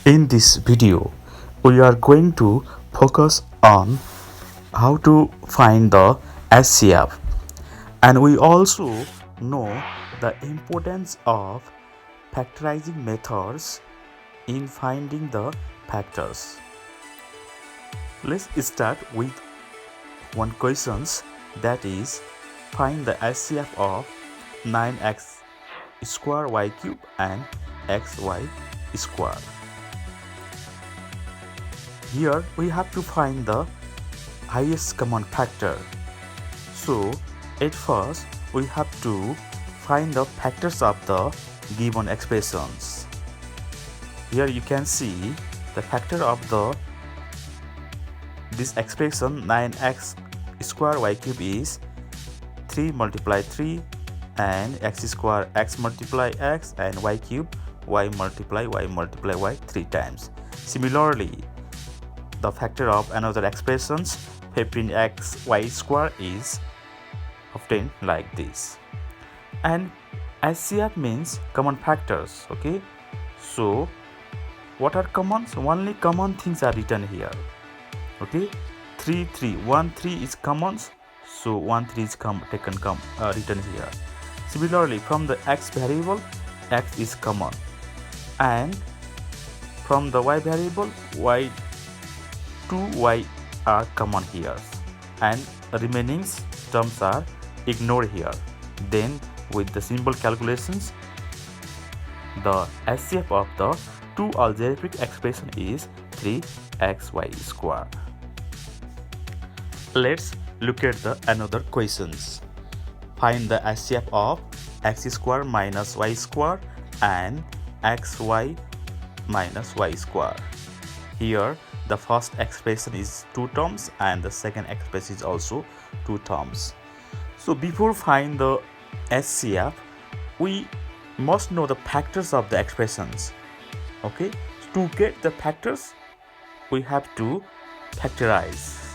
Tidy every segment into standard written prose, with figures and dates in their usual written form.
In this video, we are going to focus on how to find the H.C.F, and we also know the importance of factorizing methods in finding the factors. Let's start with one question, that is, find the H.C.F of 9x square y cube and xy square. Here we have to find the highest common factor. So at first we have to find the factors of the given expressions. Here you can see the factor of this expression 9x square y cube is 3 multiply 3 and x square x multiply x and y cube y multiply y 3 times. Similarly, the factor of another expressions 15x y square is obtained like this. And H.C.F means common factors. Okay, so what are commons? Only common things are written here. Okay, 3 3 1 3 is commons, so 1 3 is written here. Similarly, from the x variable, x is common, and from the y variable, y 2y are common here, and remaining terms are ignored here. Then with the simple calculations, the H.C.F of the two algebraic expression is 3xy square. Let's look at the another questions. Find the H.C.F of x square minus y square and xy minus y square. Here the first expression is 2 terms and the second expression is also 2 terms. So before find the H.C.F, we must know the factors of the expressions. Okay, to get the factors we have to factorize.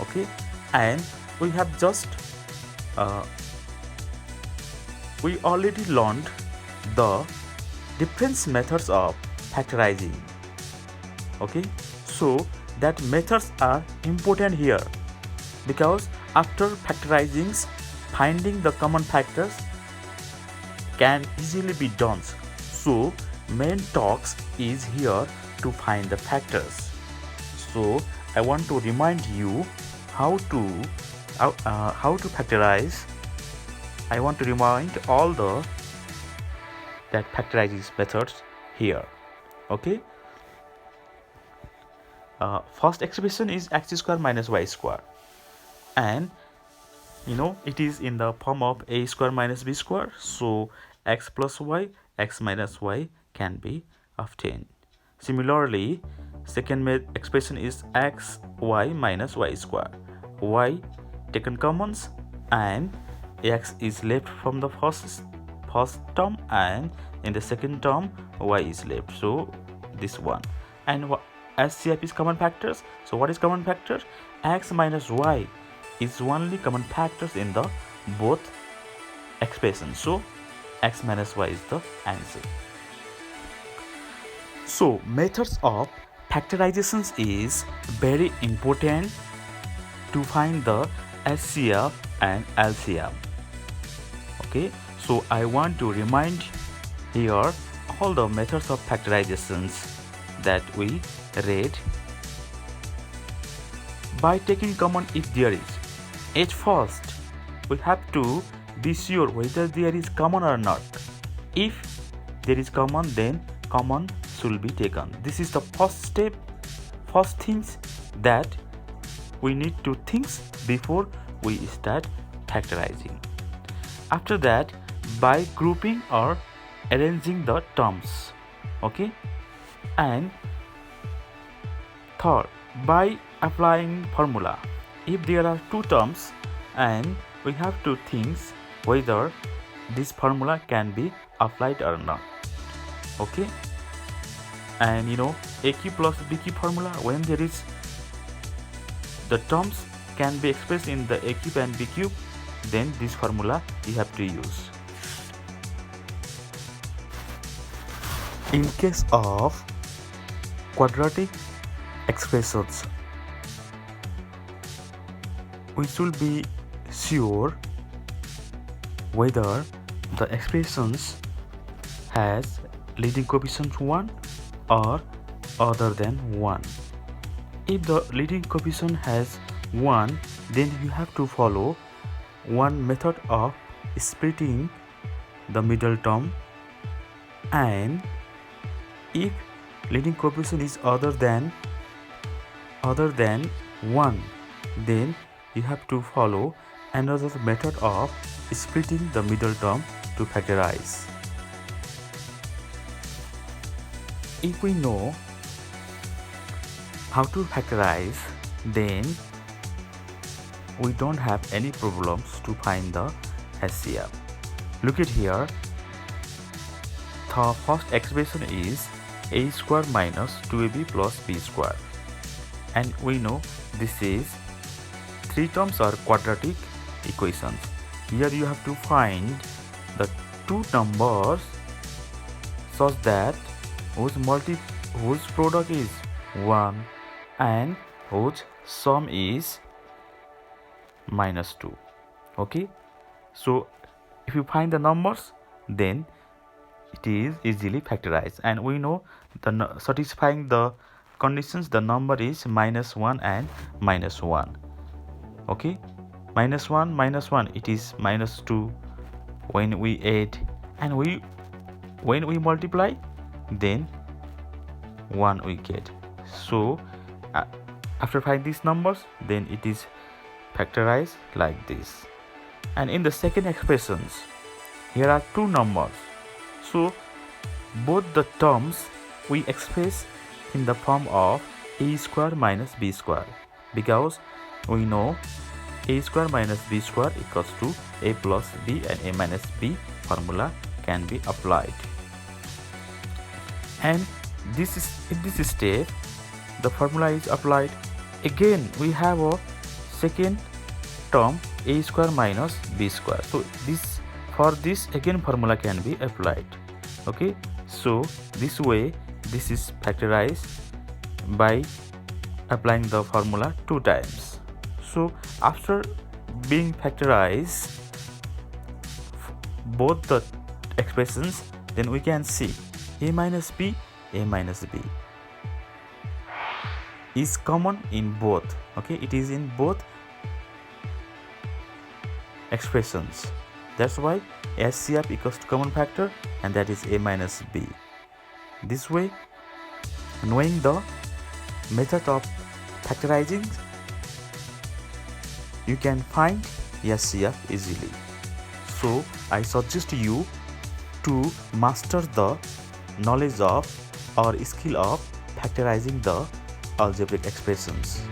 Okay, and we have just we already learned the different methods of factorizing. Okay, so that methods are important here, because after factorizing, finding the common factors can easily be done. So main talks is here to find the factors. So I want to remind you how to factorize. I want to remind all that factorizing methods here. Okay, first expression is x square minus y square, and it is in the form of a square minus b square, so x plus y, x minus y can be obtained. Similarly, second expression is x y minus y square. Y taken commons and x is left from the first term, and in the second term y is left, so this one. And H.C.F is common factors. So what is common factor? X minus y is only common factors in the both expressions, so x minus y is the answer. So methods of factorizations is very important to find the H.C.F and L.C.F. Okay, so I want to remind here all the methods of factorizations that we read. By taking common if there is, at first we have to be sure whether there is common or not. If there is common, then common should be taken. This is the first step, first things that we need to think before we start factorizing. After that, by grouping or arranging the terms. Okay, and third, by applying formula. If there are two terms, and we have to think whether this formula can be applied or not. Okay, and a cube plus b cube formula, when there is the terms can be expressed in the a cube and b cube, then this formula you have to use. In case of quadratic expressions, we should be sure whether the expressions has leading coefficient 1 or other than 1. If the leading coefficient has 1, then you have to follow one method of splitting the middle term, and if leading coefficient is other than 1, then you have to follow another method of splitting the middle term to factorize. If we know how to factorize, then we don't have any problems to find the H.C.F. Look at here. The first expression is a square minus 2ab plus b square, and we know this is three terms are quadratic equations. Here you have to find the two numbers such that whose product is 1 and whose sum is minus 2. Okay, so if you find the numbers, then it is easily factorized, and we know the satisfying the conditions, the number is minus 1 and minus 1. Okay, minus 1, it is minus 2 when we add, and when we multiply, then 1 we get. So after finding these numbers, then it is factorized like this. And in the second expressions, here are two numbers, so both the terms we express in the form of a square minus b square, because we know a square minus b square equals to a plus b, and a minus b formula can be applied. And this is in this step the formula is applied. Again we have a second term a square minus b square, so this again formula can be applied. Okay, so this way this is factorized by applying the formula 2 times. So after being factorized both the expressions, then we can see a minus b is common in both. Okay, it is in both expressions. That's why H.C.F equals to common factor, and that is a minus b. This way, knowing the method of factorizing, you can find H.C.F easily. So I suggest you to master the knowledge of or skill of factorizing the algebraic expressions.